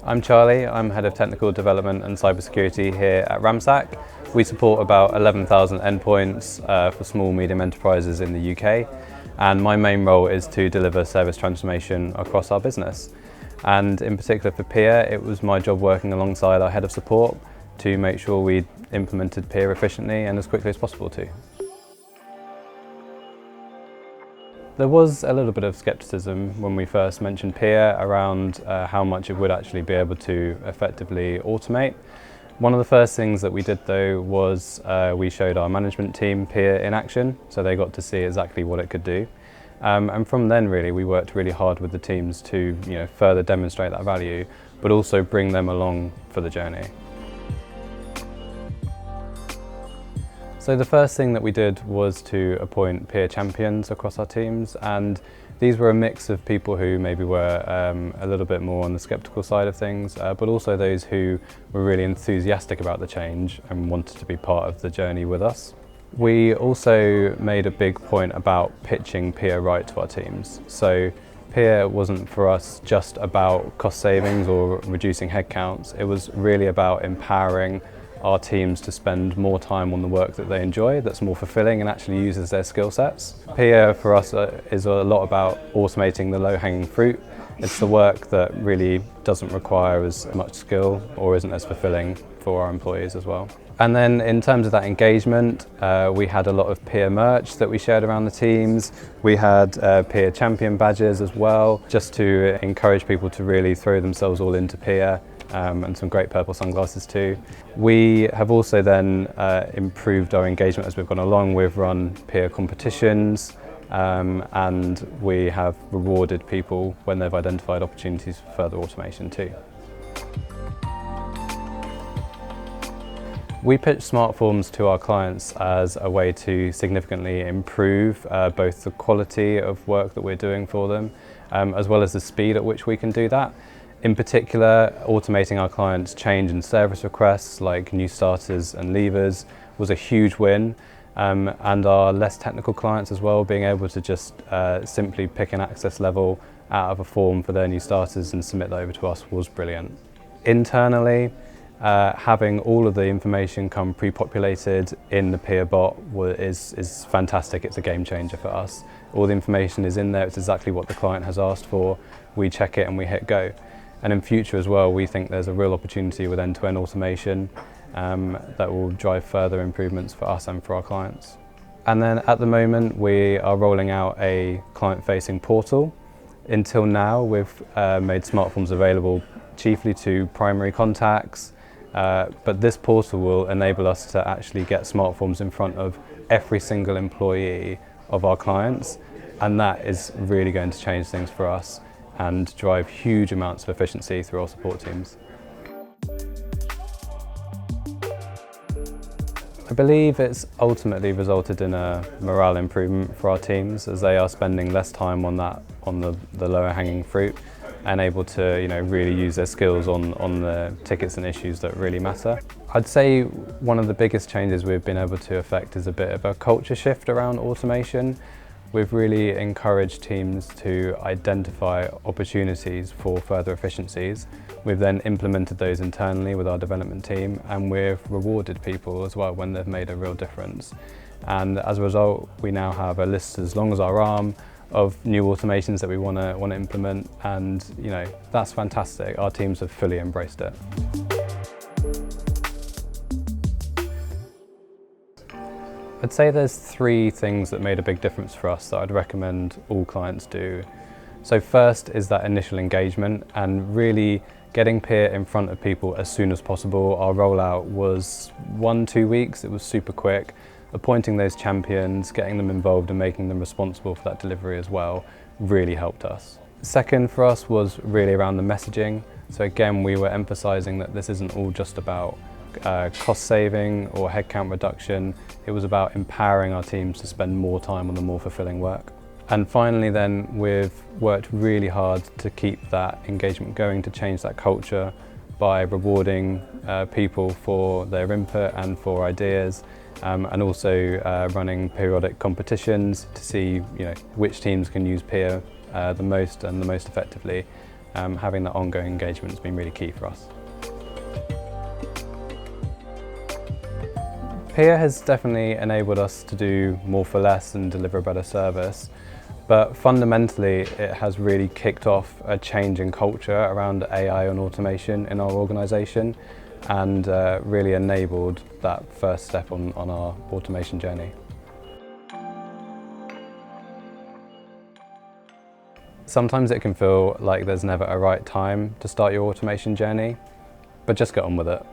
I'm Charlie, I'm Head of Technical Development and Cybersecurity here at Ramsac. We support about 11,000 endpoints for small medium enterprises in the UK, and my main role is to deliver service transformation across our business. And in particular for peer, it was my job working alongside our Head of Support to make sure we implemented peer efficiently and as quickly as possible too. There was a little bit of skepticism when we first mentioned peer around how much it would actually be able to effectively automate. One of the first things that we did though was we showed our management team peer in action, so they got to see exactly what it could do. And from then really we worked really hard with the teams to further demonstrate that value, but also bring them along for the journey. So the first thing that we did was to appoint peer champions across our teams, and these were a mix of people who maybe were a little bit more on the skeptical side of things, but also those who were really enthusiastic about the change and wanted to be part of the journey with us. We also made a big point about pitching peer right to our teams. So peer wasn't for us just about cost savings or reducing headcounts, it was really about empowering our teams to spend more time on the work that they enjoy, that's more fulfilling and actually uses their skill sets. Peer for us is a lot about automating the low-hanging fruit. It's the work that really doesn't require as much skill or isn't as fulfilling for our employees as well. And then in terms of that engagement, we had a lot of peer merch that we shared around the teams. We had peer champion badges as well, just to encourage people to really throw themselves all into peer. And some great purple sunglasses too. We have also then improved our engagement as we've gone along. We've run peer competitions and we have rewarded people when they've identified opportunities for further automation too. We pitch smart forms to our clients as a way to significantly improve both the quality of work that we're doing for them, as well as the speed at which we can do that. In particular, automating our clients' change and service requests like new starters and leavers was a huge win, and our less technical clients as well, being able to just simply pick an access level out of a form for their new starters and submit that over to us was brilliant. Internally, having all of the information come pre-populated in the peer bot is fantastic. It's a game changer for us. All the information is in there, it's exactly what the client has asked for. We check it and we hit go. And in future as well, we think there's a real opportunity with end-to-end automation that will drive further improvements for us and for our clients. And then at the moment, we are rolling out a client-facing portal. Until now, we've made smart forms available chiefly to primary contacts, but this portal will enable us to actually get smart forms in front of every single employee of our clients, and that is really going to change things for us and drive huge amounts of efficiency through our support teams. I believe it's ultimately resulted in a morale improvement for our teams as they are spending less time on the lower hanging fruit and able to really use their skills on the tickets and issues that really matter. I'd say one of the biggest changes we've been able to effect is a bit of a culture shift around automation. We've really encouraged teams to identify opportunities for further efficiencies. We've then implemented those internally with our development team, and we've rewarded people as well when they've made a real difference. And as a result, we now have a list as long as our arm of new automations that we want to implement, and that's fantastic. Our teams have fully embraced it. I'd say there's three things that made a big difference for us that I'd recommend all clients do. So first is that initial engagement and really getting peer in front of people as soon as possible. Our rollout was 1-2 weeks, it was super quick. Appointing those champions, getting them involved and making them responsible for that delivery as well really helped us. Second for us was really around the messaging. So again, we were emphasising that this isn't all just about cost saving or headcount reduction. It was about empowering our teams to spend more time on the more fulfilling work. And finally then, we've worked really hard to keep that engagement going, to change that culture by rewarding people for their input and for ideas, and also running periodic competitions to see which teams can use peer the most and the most effectively. having that ongoing engagement has been really key for us. Peer has definitely enabled us to do more for less and deliver a better service, but fundamentally it has really kicked off a change in culture around AI and automation in our organisation, and really enabled that first step on our automation journey. Sometimes it can feel like there's never a right time to start your automation journey, but just get on with it.